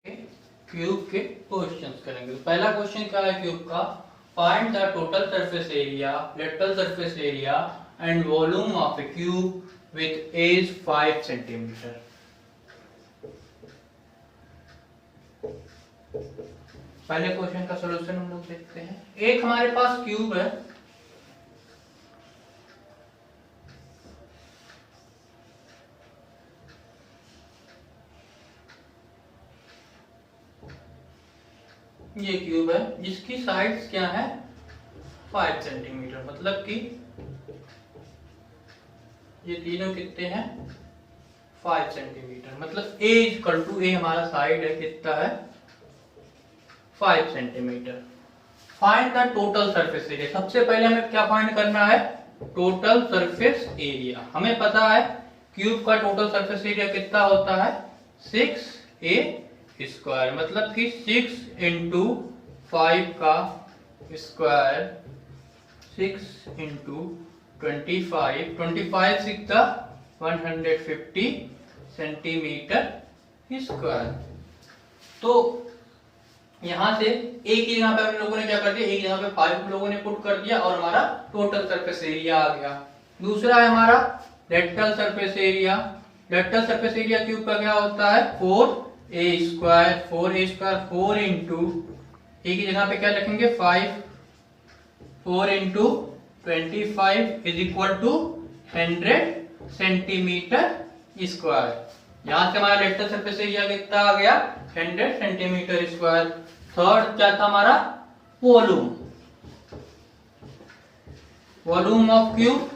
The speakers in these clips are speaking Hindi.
क्यूब के क्वेश्चंस करेंगे। तो पहला क्वेश्चन क्या है क्यूब का, find the total surface area, lateral surface area and volume of a cube with edge 5 centimetre. पहले क्वेश्चन का सॉल्यूशन हम लोग देखते हैं। एक हमारे पास क्यूब है, ये क्यूब है जिसकी साइड्स क्या है 5 सेंटीमीटर, मतलब कि ये तीनों कितने हैं 5 सेंटीमीटर, मतलब ए इक्वल टू ए हमारा साइड है कितना है 5 centimetre. Find the total surface area. सबसे पहले हमें क्या फाइंड करना है, टोटल सरफेस एरिया। हमें पता है क्यूब का टोटल सरफेस एरिया कितना होता है 6a स्क्वायर, मतलब कि 6 इंटू 5 का स्क्वायर, 6 इंटू 25, 25 6 150 सेंटीमीटर स्क्वायर। तो यहां से एक ही जगह पे हम लोगों ने क्या कर दिया, एक जगह पे 5 हम लोगों ने पुट कर दिया और हमारा टोटल सरफेस एरिया आ गया। दूसरा है हमारा lateral surface area. Lateral surface area cube का क्या होता है 4a square, 4a square 4 into एक ही जगह पे क्या लिखेंगे 5, 4 into 25 is equal to 100 centimetre square. यहां से हमारा लेटरल सरफेस एरिया कितना आ गया 100 सेंटीमीटर स्क्वायर। थर्ड क्या था हमारा volume, volume of cube,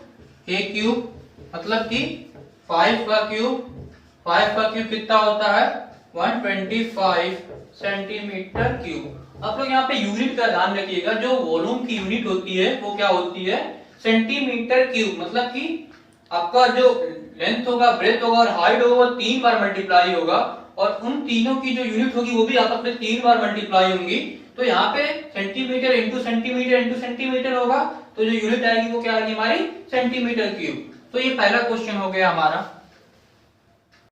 A cube मतलब कि 5 का क्यूब कितना होता है 125 सेंटीमीटर क्यूब। आप लोग यहाँ पे यूनिट का ध्यान रखिएगा, जो वॉल्यूम की यूनिट होती है वो क्या होती है सेंटीमीटर क्यूब, मतलब कि आपका जो लेंथ होगा, ब्रेथ होगा और हाइट होगा वो 3 बार मल्टीप्लाई होगा और उन तीनों की जो यूनिट होगी वो भी आपस में 3 बार मल्टीप्लाई होंगी। तो यहाँ पे centimetre into centimetre into centimetre होगा, तो जो यूनिट आएगी वो क्या आएगी हमारी सेंटीमीटर क्यूब। तो ये पहला क्वेश्चन हो गया हमारा।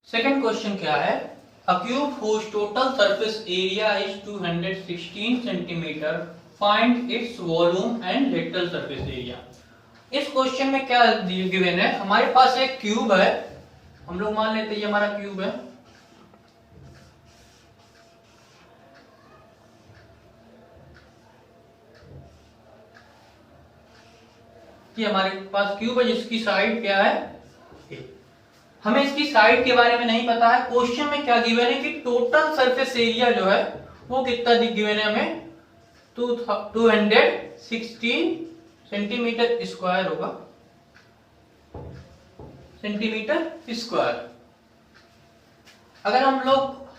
सेकंड क्वेश्चन क्या है, a cube whose total surface area is 216 centimeter, find its volume and lateral surface area। इस क्वेश्चन में क्या गिवन है, हमारे पास एक क्यूब है, हम लोग मान लेते हैं ये हमारा क्यूब है, ये हमारे पास क्यूब है जिसकी साइड क्या है a। हमें इसकी साइड के बारे में नहीं पता है। क्वेश्चन में क्या गिवन है कि टोटल सरफेस एरिया जो है वो कितना गिवन है हमें 216 सेंटीमीटर स्क्वायर होगा, सेंटीमीटर स्क्वायर। अगर हम लोग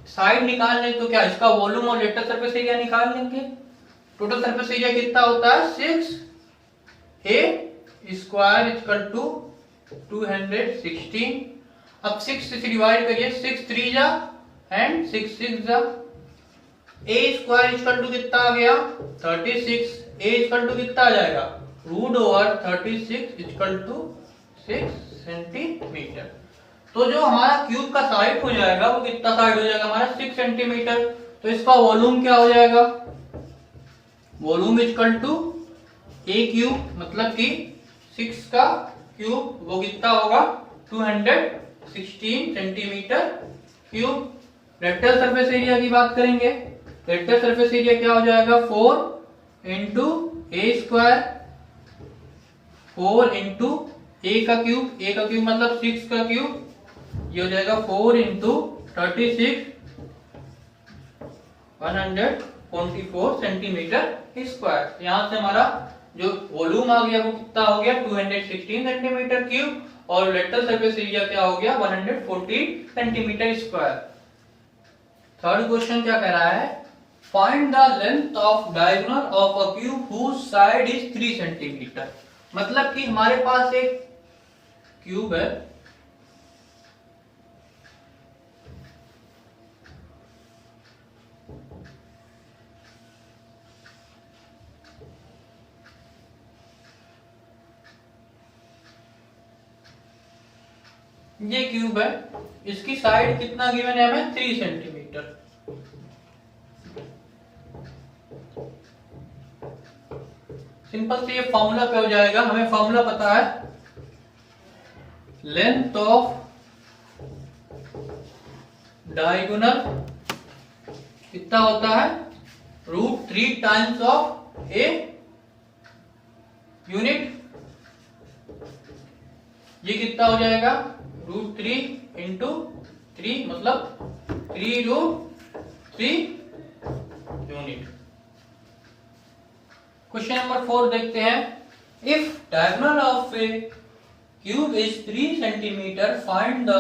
साइड निकाल लें तो क्या इसका वॉल्यूम और लेटरल सरफेस एरिया निकाल लेंगे। टोटल सरफेस एरिया कितना होता है 6a स्क्वायर इक्वल टू 216। अब 6 से डिवाइड करिए, 6 3 जा एंड 6 6 जा, a स्क्वायर इक्वल टू कितना आ गया 36, a इक्वल टू कितना आ जाएगा root over 36 equal to 6 centimetre. तो जो हमारा क्यूब का साइड हो जाएगा वो कितना साइड हो जाएगा हमारा 6 सेंटीमीटर। तो इसका वॉल्यूम क्या हो जाएगा, volume equal to a cube, मतलब कि 6 का क्यूब वो कितना होगा 216 centimetre cube. Lateral surface area की बात करेंगे, लेटरल सरफेस एरिया क्या हो जाएगा 4 इंटू ए स्क्वायर, 4 इंटू ए का क्यूब मतलब 6 का क्यूब, ये हो जाएगा 4 इंटू 36 144 सेंटीमीटर स्क्वायर। यहां से हमारा जो वॉल्यूम आ गया वो कितना हो गया 216 सेंटीमीटर क्यूब और लेटरल सरफेस एरिया क्या हो गया 140 सेंटीमीटर स्क्वायर। थर्ड क्वेश्चन क्या कह रहा है, find the length of diagonal of a cube whose side is 3 centimetre. मतलब कि हमारे पास एक क्यूब है, ये क्यूब है, इसकी साइड कितना गिवन है हमें 3 सेंटीमीटर। सिंपल से ये फॉर्मूला पे हो जाएगा, हमें फॉर्मूला पता है, लेंथ ऑफ डायगोनल कितना होता है √3 टाइम्स ऑफ ए यूनिट। ये कितना हो जाएगा √3 इंटू 3 मतलब 3√3 यूनिट। क्वेश्चन नंबर 4 देखते हैं। If diagonal of a cube is 3 centimetre, find the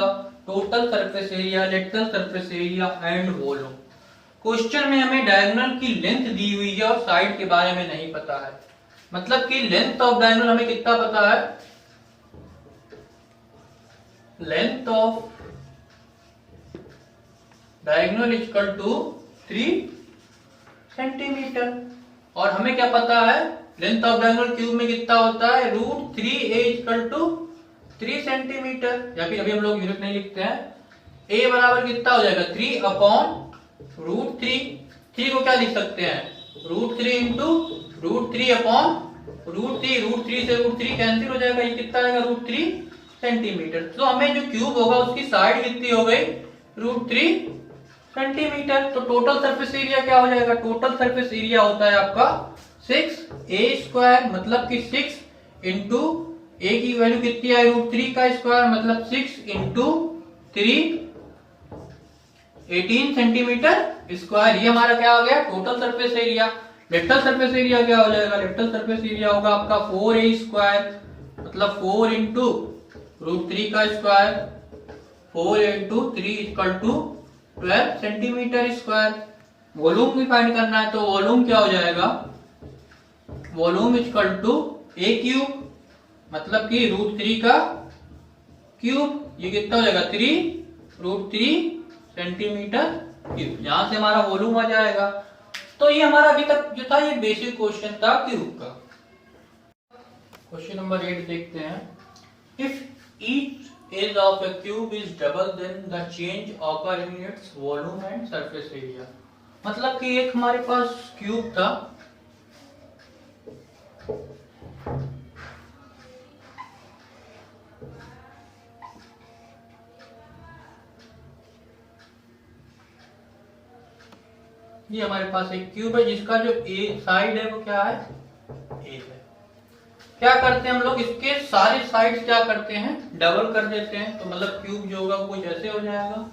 total surface area, lateral surface area and volume. Question में हमें डायगोनल की लेंथ दी हुई है और साइड के बारे में नहीं पता है। मतलब कि लेंथ ऑफ डायगोनल हमें कितना पता है, length of diagonal equal to 3 centimetre. और हमें क्या पता है, लेंथ ऑफ डायगोनल क्यूब में कितना होता है √3a इक्वल टू 3 सेंटीमीटर। या फिर अभी हम लोग यूनिट नहीं लिखते हैं, a बराबर कितना हो जाएगा 3 अपॉन √3। 3 को क्या लिख सकते हैं √3 इंटू √3 अपॉन √3। √3 से √3 कैंसिल हो जाएगा, ये कितना आएगा √3 सेंटीमीटर। तो हमें जो क्यूब होगा उसकी साइड कितनी हो गई √3 सेंटीमीटर। तो टोटल सरफेस एरिया क्या हो जाएगा, टोटल सरफेस एरिया होता है आपका 6a², मतलब कि 6 इंटू a की वैल्यू कितनी है √3 का स्क्वायर, मतलब 6 इंटू 3 18 सेंटीमीटर स्क्वायर। ये हमारा क्या हो गया total surface area. Lateral surface area क्या हो जाएगा, लेटरल सरफेस एरिया होगा आपका 4a², मतलब 4 इंटू √3 का square, 4 into 3 equal to 12 centimetre square. Volume भी फाइंड करना है, तो वॉल्यूम क्या हो जाएगा, वॉल्यूम इक्वल टू a³, मतलब कि √3 का क्यूब। ये कितना हो जाएगा 3√3 सेंटीमीटर क्यूब। यहां से हमारा वॉल्यूम आ जाएगा। तो ये हमारा अभी तक जो था ये बेसिक क्वेश्चन था क्यूब का। क्वेश्चन नंबर 8 देखते हैं। If each edge of a cube is double, then the change occur in its volume and surface area। मतलब कि एक हमारे पास क्यूब था, ये हमारे पास एक क्यूब है जिसका जो ए साइड है वो क्या है ए है। क्या करते हैं हम लोग, इसके सारे साइड्स क्या करते हैं डबल कर देते हैं। तो मतलब क्यूब जो होगा वो ऐसे हो जाएगा,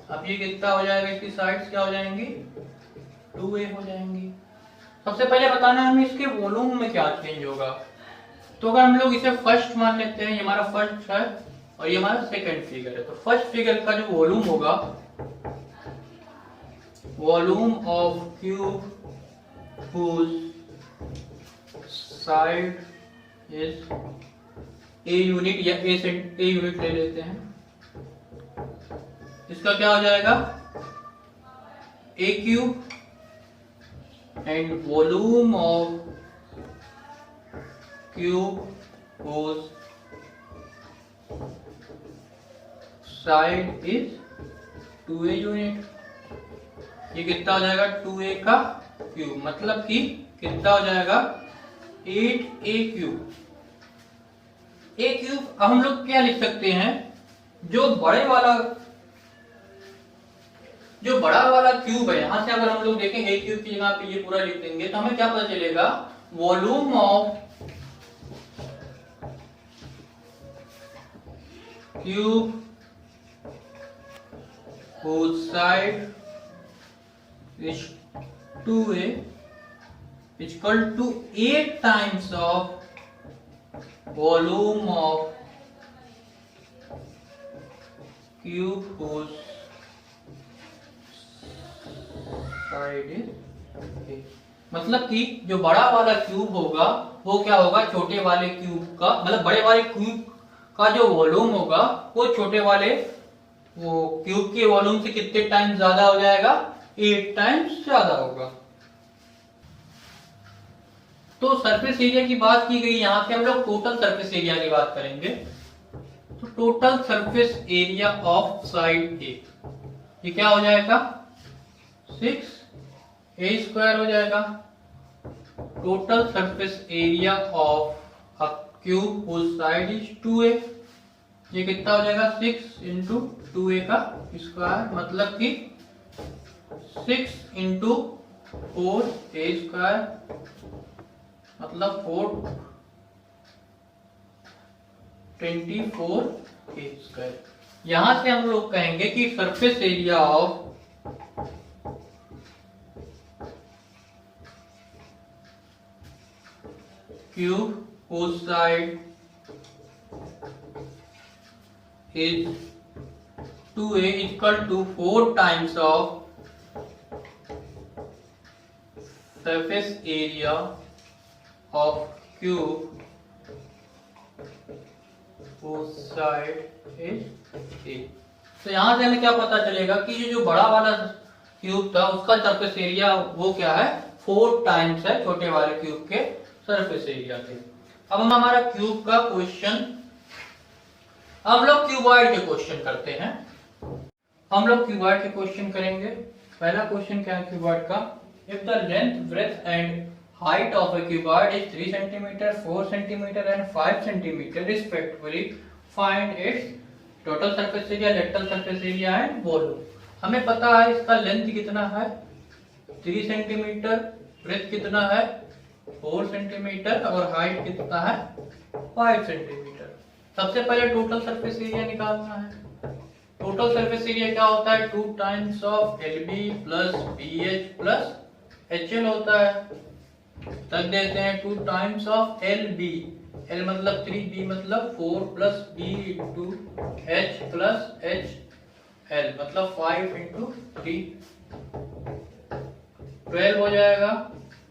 अब ये कितना हो जाएगा, इसकी साइड्स क्या हो जाएंगी 2a हो जाएंगी। सबसे पहले बताना है हमें इसके वॉल्यूम में क्या चेंज होगा। तो अगर हम लोग इसे फर्स्ट मान लेते हैं, ये हमारा फर्स्ट है और ये हमारा सेकंड फिगर है, तो फर्स्ट फिगर का जो वॉल्यूम होगा, volume of cube whose side is a unit या a यूनिट ले लेते हैं, इसका क्या हो जाएगा a³ and volume of cube whose side is 2a unit. ये कितना हो जाएगा 2a का क्यूब, मतलब कि कितना हो जाएगा 8a³। अब हम लोग क्या लिख सकते हैं, जो बड़ा वाला क्यूब है, यहां से अगर हम लोग देखें a³ की जगह पे ये पूरा लिख देंगे तो हमें क्या पता चलेगा, volume of cube whose side is 2a is equal to 8 times of volume of cube whose side is a। मतलब कि जो बड़ा वाला क्यूब होगा वो क्या होगा छोटे वाले क्यूब का, मतलब बड़े वाले क्यूब का जो वॉल्यूम होगा वो छोटे वाले वो क्यूब के वॉल्यूम से कितने टाइम्स ज्यादा हो जाएगा, 8 टाइम्स ज्यादा होगा। तो सरफेस एरिया की बात की गई, यहां पे हम लोग टोटल सरफेस एरिया की बात करेंगे। तो total surface area of side a, ये क्या हो जाएगा, 6a² हो जाएगा। Total surface area of a cube whose side is 2a, ये कितना हो जाएगा, 6 इंटू 2a का स्क्वायर, मतलब कि 6 इंटू 4a², मतलब 424a²। यहां से हम लोग कहेंगे कि surface area of cube whose side is 2a equal to 4 times of surface area of cube whose side is a। तो यहां से हमें क्या पता चलेगा कि ये जो बड़ा वाला क्यूब था उसका सरफेस एरिया वो क्या है, 4 टाइम्स है छोटे वाले क्यूब के सरफेस एरिया के। अब हम हमारा क्यूब का क्वेश्चन, हम लोग क्यूबॉइड के क्वेश्चन करते हैं। हम लोग क्यूबॉइड के क्वेश्चन करेंगे। पहला क्वेश्चन क्या है क्यूबॉइड का, if the length breadth and height of A cuboid is 3 centimetre 4 centimetre and 5 centimetre respectively, find its total surface area, lateral surface area and volume. हमें पता है इसका लेंथ कितना है, 3 सेंटीमीटर, ब्रेड्थ कितना है 4 सेंटीमीटर और हाइट कितना है 5 सेंटीमीटर। सबसे पहले टोटल सरफेस एरिया निकालना है। टोटल सरफेस एरिया क्या होता है, 2 times of LB plus BH plus HL होता है। तक देते हैं 2 टाइम्स ऑफ LB, L मतलब 3, B मतलब 4 plus B into H plus HL मतलब 5 इंटू 3, 12 हो जाएगा,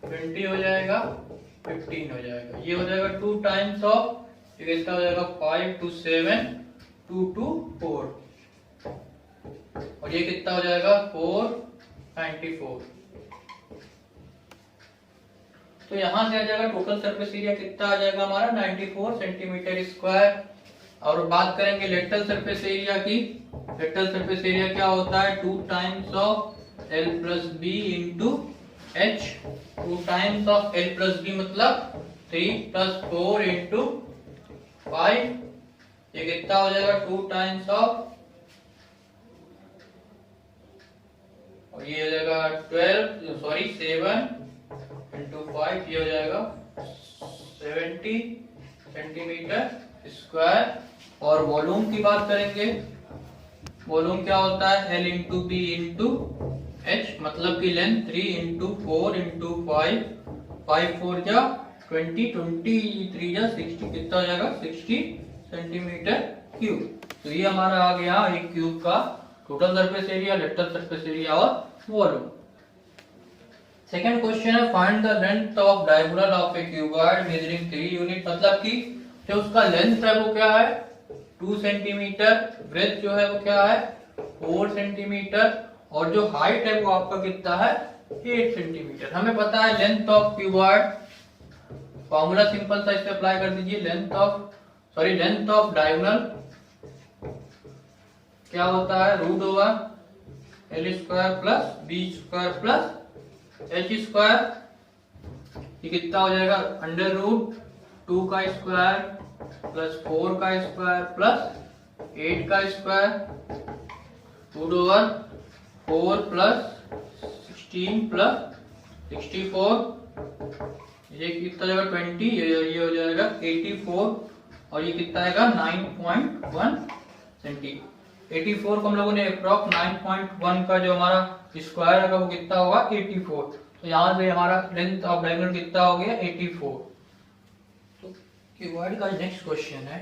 20 हो जाएगा, 15 हो जाएगा। ये हो जाएगा 2 टाइम्स ऑफ, ये कितना हो जाएगा 5 to 7, 2 to 4, और ये कितना हो जाएगा 494। तो यहां से आ जाएगा टोटल सरफेस एरिया कितना आ जाएगा हमारा 94 सेंटीमीटर स्क्वायर। और बात करेंगे लेटरल सरफेस एरिया की। लेटरल सरफेस एरिया क्या होता है, 2 times of L plus b into H, 2 times of L plus b मतलब 3 प्लस 4 इंटू 5, ये कितना हो जाएगा 2 टाइम्स ऑफ, और ये हो जाएगा 7 इंटू 5, ये हो जाएगा 70 सेंटीमीटर स्क्वायर। और वॉल्यूम की बात करेंगे, वॉल्यूम क्या होता है, L into b into H, मतलब की लेंथ 3 इंटू 4 इंटू 5, 5 4 जा 20, 23 जा 60, कितना हो जाएगा 60 सेंटीमीटर क्यूब। तो ये हमारा आ गया एक क्यूब का total surface area, lateral surface area और वॉल्यूम। सेकंड क्वेश्चन है, find the length of diagonal of A cuboid measuring 3 unit, मतलब कि जो उसका लेंथ है वो क्या है 2 सेंटीमीटर, ब्रेथ जो है वो क्या है 4 सेंटीमीटर, और जो हाइट है वो आपका कितना है 8 सेंटीमीटर। हमें पता है length of cuboid, formula simple सा इसे अप्लाई कर दीजिए, लेंथ ऑफ डायगोनल क्या होता है root over L square plus B square plus H square, ये कितना हो जाएगा अंडर रूट 2 का स्क्वायर प्लस 4 का स्क्वायर प्लस 8 का square, root over 4 plus 16 plus 64, ये कितना जाएगा 20, ये हो जाएगा 84, और ये कितना आएगा 9.1 सेंटीमीटर। 84 को हम लोगों ने अप्रॉक्स 9.1 का जो हमारा स्क्वायर है वो कितना होगा 84। तो यहाँ से हमारा लेंथ ऑफ डायगोनल कितना हो गया 84। तो क्यूबॉइड का नेक्स्ट क्वेश्चन है,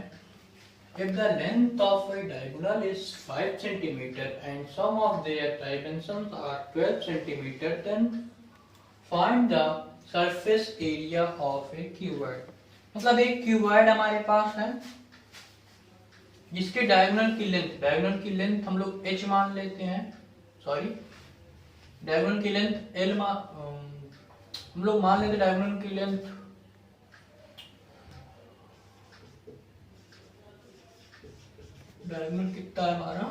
if the length of a diagonal is 5 centimeter and some of their dimensions are 12 centimeter, then find the surface area of a cuboid। मतलब एक क्यूबॉइड हमारे पास है, जिसके डायगोनल की लेंथ हम लोग h मान लेते हैं, सॉरी डायगोनल की लेंथ हम लोग मान लेते हैं डायगोनल की लेंथ कितना है हमारा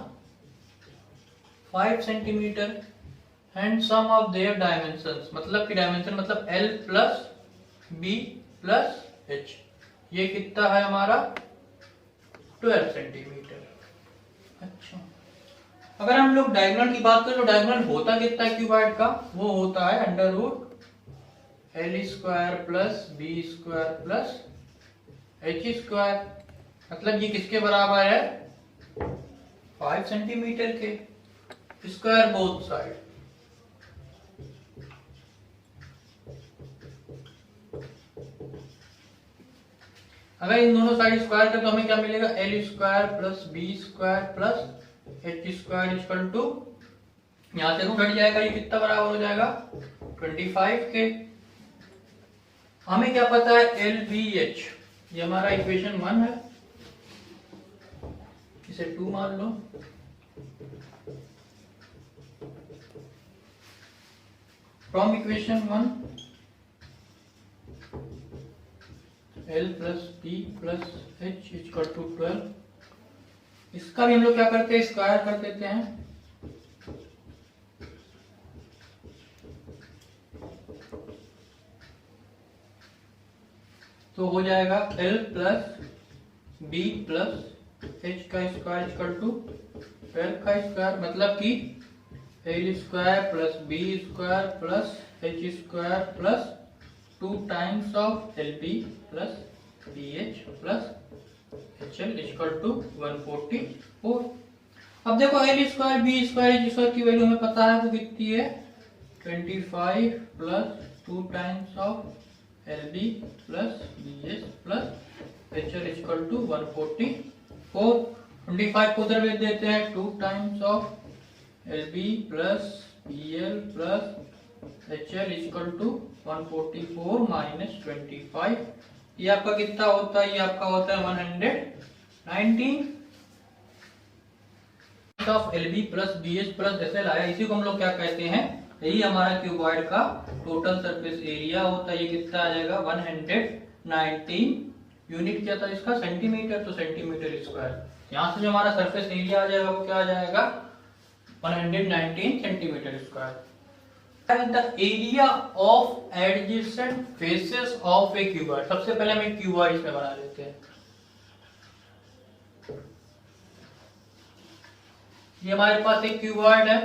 5 centimetre and sum of their dimensions, मतलब कि डायमेंशन मतलब L plus B plus H, ये कितना है हमारा 12 सेंटीमीटर। अच्छा, अगर हम लोग डायगोनल की बात करें तो डायगोनल होता कितना है क्यूबॉइड का, वो होता है under root L square plus B square plus H square, मतलब ये किसके बराबर है 5 सेंटीमीटर के, स्क्वायर बोथ साइड। अगर इन दोनों साइड स्क्वायर करें तो हमें क्या मिलेगा, L square plus B square plus H square equal to, यहां से रूट हट जाएगा, ये कितना बराबर हो जाएगा 25 के। हमें क्या पता है LBH, ये हमारा इक्वेशन 1 है, इसे 2 मान लो। From equation 1 L plus B plus H equal to 12, इसका भी हम लोग क्या करते हैं स्क्वायर कर देते हैं, तो हो जाएगा L plus B plus H का स्क्वायर इक्वल टू 12 का स्क्वायर, मतलब कि L square plus B square plus H square plus 2 times of LB plus BH plus HL equal to 144। अब देखो L square B square H square की वैल्यू हमें पता है, वो कितनी है 25 plus 2 times of LB plus BH plus HL equal to 144। 25 को उधर भेज देते हैं, 2 times of LB plus BL plus HL equal to 144 minus 25, ये आपका कितना होता है, ये आपका होता है 119 of LB plus BH plus HL आया, इसी को हम लोग क्या कहते हैं, यही हमारा क्यूबॉइड का टोटल सरफेस एरिया होता है। ये कितना आ जाएगा 119, यूनिट क्या था इसका सेंटीमीटर, तो सेंटीमीटर स्क्वायर, यहाँ से जो हमारा सरफेस एरिया आ जाएगा वो क्या आ जाएगा 119 centimetre square. The area of adjacent faces of a cuboid, सबसे पहले हम एक क्यूबॉइड इसमें बना लेते हैं। ये हमारे पास एक क्यूबॉइड है,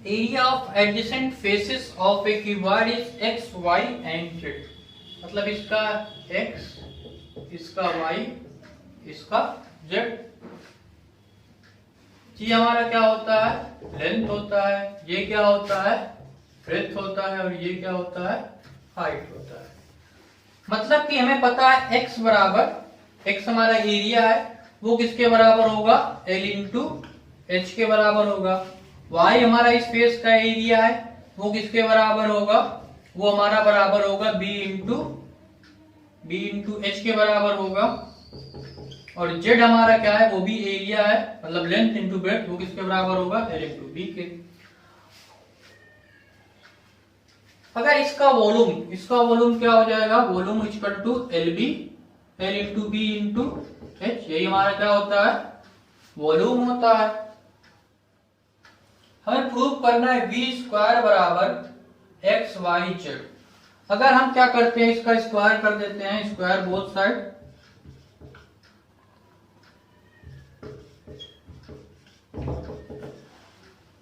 area of adjacent faces of A cuboid is x, y and z, मतलब इसका x, इसका y, इसका z। ये हमारा क्या होता है लेंथ होता है, ये क्या होता है ब्रेड्थ होता है, और ये क्या होता है हाइट होता है। मतलब कि हमें पता है x बराबर, x हमारा एरिया है, वो किसके बराबर होगा L इंटू H के बराबर होगा। y हमारा इस फेस का एरिया है, वो किसके बराबर होगा, वो हमारा बराबर होगा b इंटू H के बराबर होगा। और z हमारा क्या है, वो भी एरिया है, मतलब लेंथ इंटू ब्रेड्थ, वो किसके बराबर होगा L इंटू B के। अगर इसका वॉल्यूम क्या हो जाएगा, volume equal to LB, L into B into H, यही हमारा क्या होता है वॉल्यूम होता है। हमें प्रूव करना है V स्क्वायर बराबर x y z। अगर हम क्या करते हैं इसका स्क्वायर कर देते हैं, स्क्वायर बोथ साइड,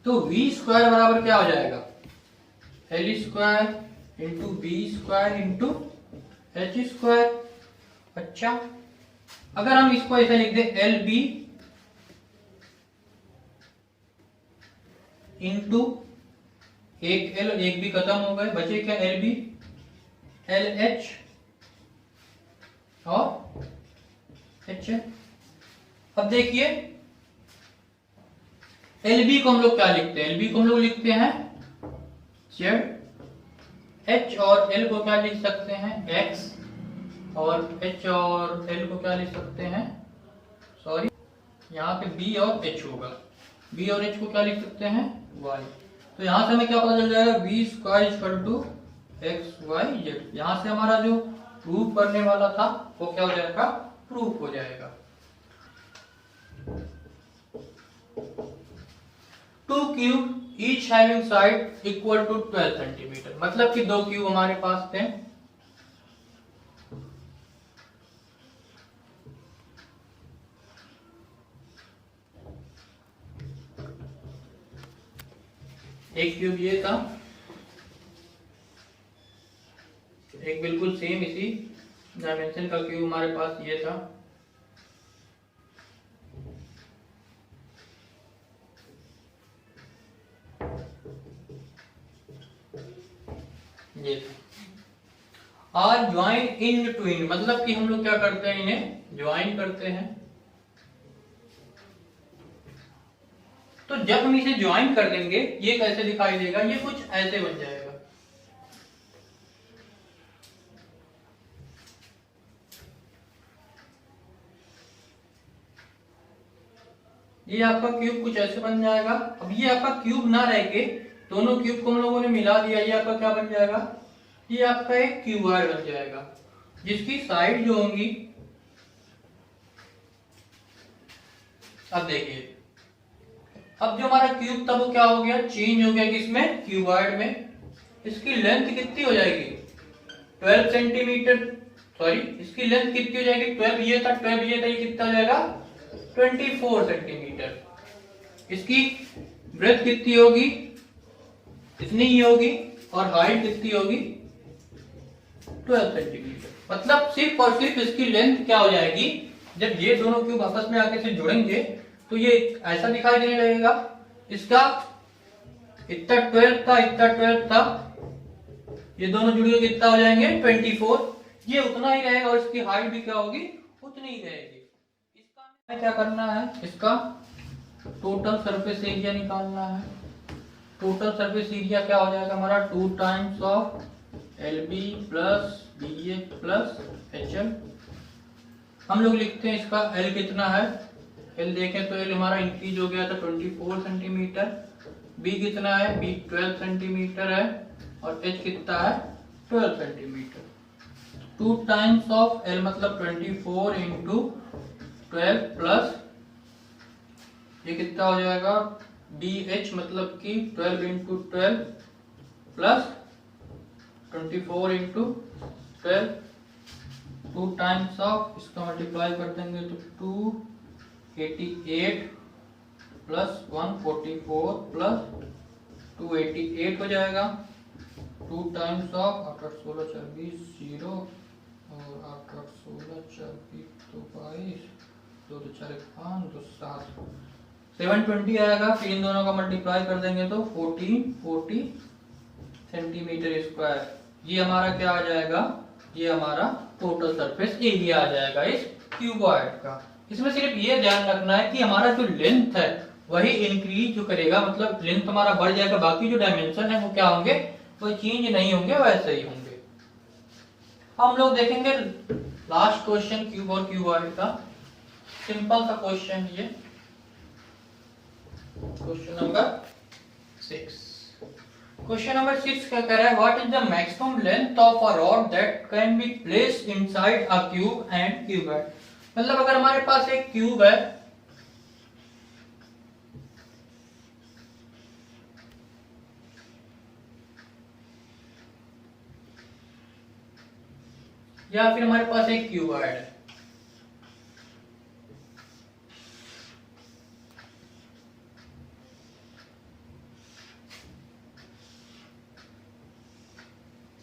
तो v स्क्वायर बराबर क्या हो जाएगा L square into B square into H square. अच्छा, अगर हम इसको ऐसे लिख दे LB इंटू एक L, एक भी खत्म हो गए, बचे क्या LB, LH और HL। अब देखिए LB को हम लोग क्या लिखते हैं, LB को हम लोग लिखते हैं Z, H और L को क्या लिख सकते हैं, x, और H और L को क्या लिख सकते हैं, सॉरी यहाँ पे B और H होगा, B और H को क्या लिख सकते हैं, y। तो यहाँ से हमें क्या पता चल जाएगा, v square equal to x y z. यहाँ से हमारा जो प्रूफ करने वाला था वो क्या हो जाएगा, प्रूफ हो जाएगा। Two cube each having side equal to 12 centimetre, मतलब कि दो क्यूब हमारे पास थे, एक क्यूब ये था, एक बिल्कुल सेम इसी डायमेंशन का क्यूब हमारे पास ये था, ये था। आर ज्वाइन इन ट्विन, मतलब कि हम लोग क्या करते हैं, इन्हें ज्वाइन करते हैं। तो जब हम इसे ज्वाइन कर देंगे ये कैसे दिखाई देगा, ये कुछ ऐसे बन जाएगा। ये आपका क्यूब कुछ ऐसे बन जाएगा। अब ये आपका क्यूब ना रह के दोनों क्यूब को हम लोगों ने मिला दिया, ये आपका क्या बन जाएगा, ये आपका एक क्यूबॉइड बन जाएगा, जिसकी साइड जो होंगी, अब देखिए, अब जो हमारा क्यूब था वो क्या हो गया, चेंज हो गया किसमें, क्यूबॉइड में। इसकी लेंथ कितनी हो जाएगी, 12 सेंटीमीटर, सॉरी इसकी लेंथ कितनी हो जाएगी, 12 ये था, 12 ये था, ये कितना हो जाएगा 24 सेंटीमीटर। इसकी ब्रेथ कितनी होगी, इतनी ही होगी, और हाइट कितनी होगी 12 सेंटीमीटर। मतलब सिर्फ और सिर्फ इसकी लेंथ क्या हो जाएगी, जब ये दोनों क्यूब आपस में आके से जुड़ेंगे तो ये ऐसा दिखाई देने लगेगा। इसका इतना 12 था, इतना 12 था, ये दोनों जुड़े हुए कितना हो जाएंगे 24, ये उतना ही रहेगा, और इसकी हाइट भी क्या होगी, उतनी ही रहेगी। इसका क्या करना है, इसका टोटल सरफेस एरिया निकालना है। टोटल सरफेस एरिया क्या हो जाएगा हमारा, 2 times of LB plus BH plus HL। हम लोग लिखते हैं इसका L कितना है, L देखें तो L हमारा इंक्रीज हो गया था 24 सेंटीमीटर, B कितना है, B 12 सेंटीमीटर है, और H कितना है 12 सेंटीमीटर। 2 टाइम्स ऑफ L मतलब 24 इंटू 12 प्लस ये कितना हो जाएगा, BH मतलब कि 12 into 12 plus 24 into 12, 2 times of, इसका मल्टीप्लाई कर देंगे तो 288 प्लस 144 प्लस 288 हो जाएगा। 2 टाइम्स ऑफ 8 8 16 24 0 और 8 8 16 24 तो 22 2 2 4 5 2 7 720 आएगा। फिर इन दोनों का मल्टीप्लाई कर देंगे तो 1440 सेंटीमीटर स्क्वायर। ये हमारा क्या आ जाएगा, ये हमारा टोटल सरफेस एरिया आ जाएगा इस क्यूबॉइड का। इसमें सिर्फ ये ध्यान रखना है कि हमारा जो लेंथ है वही इंक्रीज जो करेगा, मतलब लेंथ हमारा बढ़ जाएगा, बाकी जो डायमेंशन है वो क्या होंगे, वो चेंज नहीं होंगे, वैसे ही होंगे। हम लोग देखेंगे लास्ट क्वेश्चन क्यूब और क्यूबॉइड का, सिंपल सा क्वेश्चन ये क्वेश्चन नंबर 6। क्वेश्चन नंबर 6 क्या कह रहा है, what is the maximum length of a rod that can be placed inside a cube and cuboid. मतलब अगर हमारे पास एक क्यूब है, या फिर हमारे पास एक क्यूबॉइड है,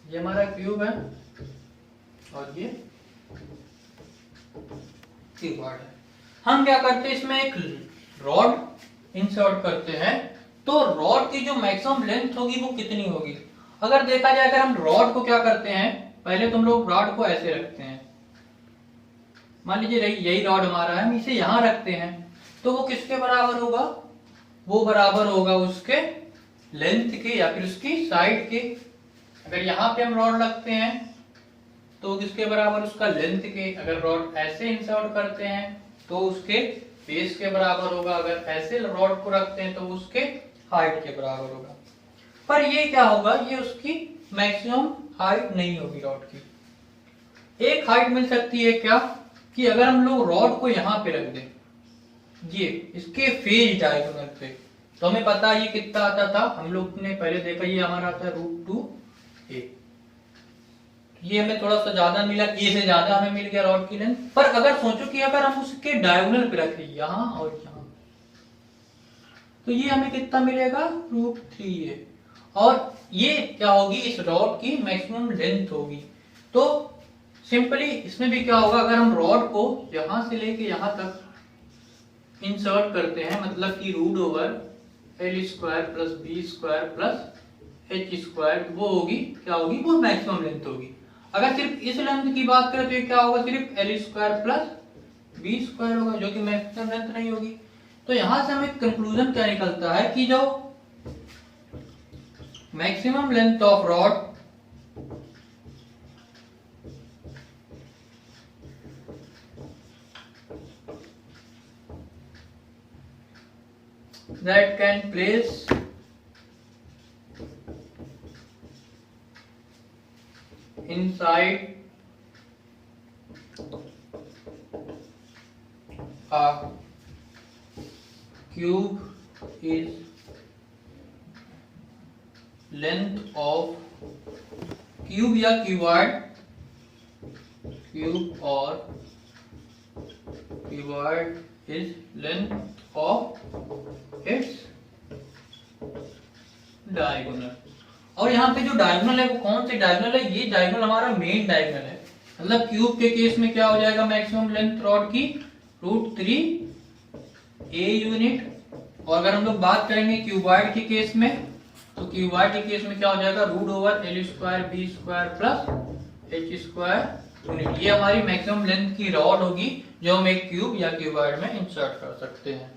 ये हमारा क्यूब है और ये क्यूबॉइड है। हम क्या करते हैं, इसमें एक रॉड इंसर्ट करते हैं, तो रॉड की जो मैक्सिमम लेंथ होगी वो कितनी होगी। अगर देखा जाए, अगर हम रॉड को क्या करते हैं, पहले तुम लोग रॉड को ऐसे रखते हैं, मान लीजिए यही रॉड हमारा है, हम इसे यहां रखते हैं, तो वो किसके बराबर होगा, वो बराबर होगा उसके लेंथ के या फिर उसकी साइड के, अगर यहाँ पे हम रॉड रखते हैं तो किसके बराबर, उसका लेंथ के। अगर रॉड ऐसे इंसर्ट करते हैं तो उसके बेस के बराबर होगा। अगर ऐसे रॉड को रखते हैं तो उसके हाइट के बराबर होगा। पर ये क्या होगा, ये उसकी मैक्सिमम हाइट नहीं होगी रॉड की। एक हाइट मिल सकती है क्या, कि अगर हम लोग रॉड को यहाँ पे रख दें, ये इसके फेज डायगोनल पे, तो हमें पता है ये कितना आता था, हम लोग ने पहले देखा, ये हमारा आता है √2a। ये हमें थोड़ा सा ज्यादा मिला, ए से ज्यादा हमें मिल गया रॉड की लेंथ। पर अगर सोचो कि अगर हम उसके डायगोनल पे रखें यहाँ और यहाँ, तो ये हमें कितना मिलेगा, √3a। और ये क्या होगी, इस रॉड की मैक्सिमम लेंथ होगी। तो सिंपली इसमें भी क्या होगा, अगर हम रॉड को यहां से लेके यहां तक इंसर्ट करते हैं, मतलब कि √L² plus B² plus H², वो होगी क्या होगी, वो मैक्सिमम लेंथ होगी। अगर सिर्फ इस लेंथ की बात करें तो ये क्या होगा, सिर्फ L² प्लस B² होगा, जो कि मैक्सिमम लेंथ नहीं होगी। तो यहां से हमें कंक्लूजन क्या निकलता है कि जो maximum length of rod that can place inside a cube is length of cube या cuboid, cube और cuboid is length of its diagonal। और यहाँ पे जो डायगोनल है वो कौन से डायगोनल है, ये डायगोनल हमारा मेन डायगोनल है। मतलब क्यूब के केस में क्या हो जाएगा, मैक्सिमम लेंथ रॉड की √3a यूनिट। और अगर हम लोग बात करेंगे क्यूबॉइड के केस में, तो क्यूबॉइड के केस में क्या हो जाएगा, √L² B² plus H² unit. ये हमारी मैक्सिमम लेंथ की रॉड होगी जो हम एक क्यूब या क्यूबॉइड में इंसर्ट कर सकते हैं।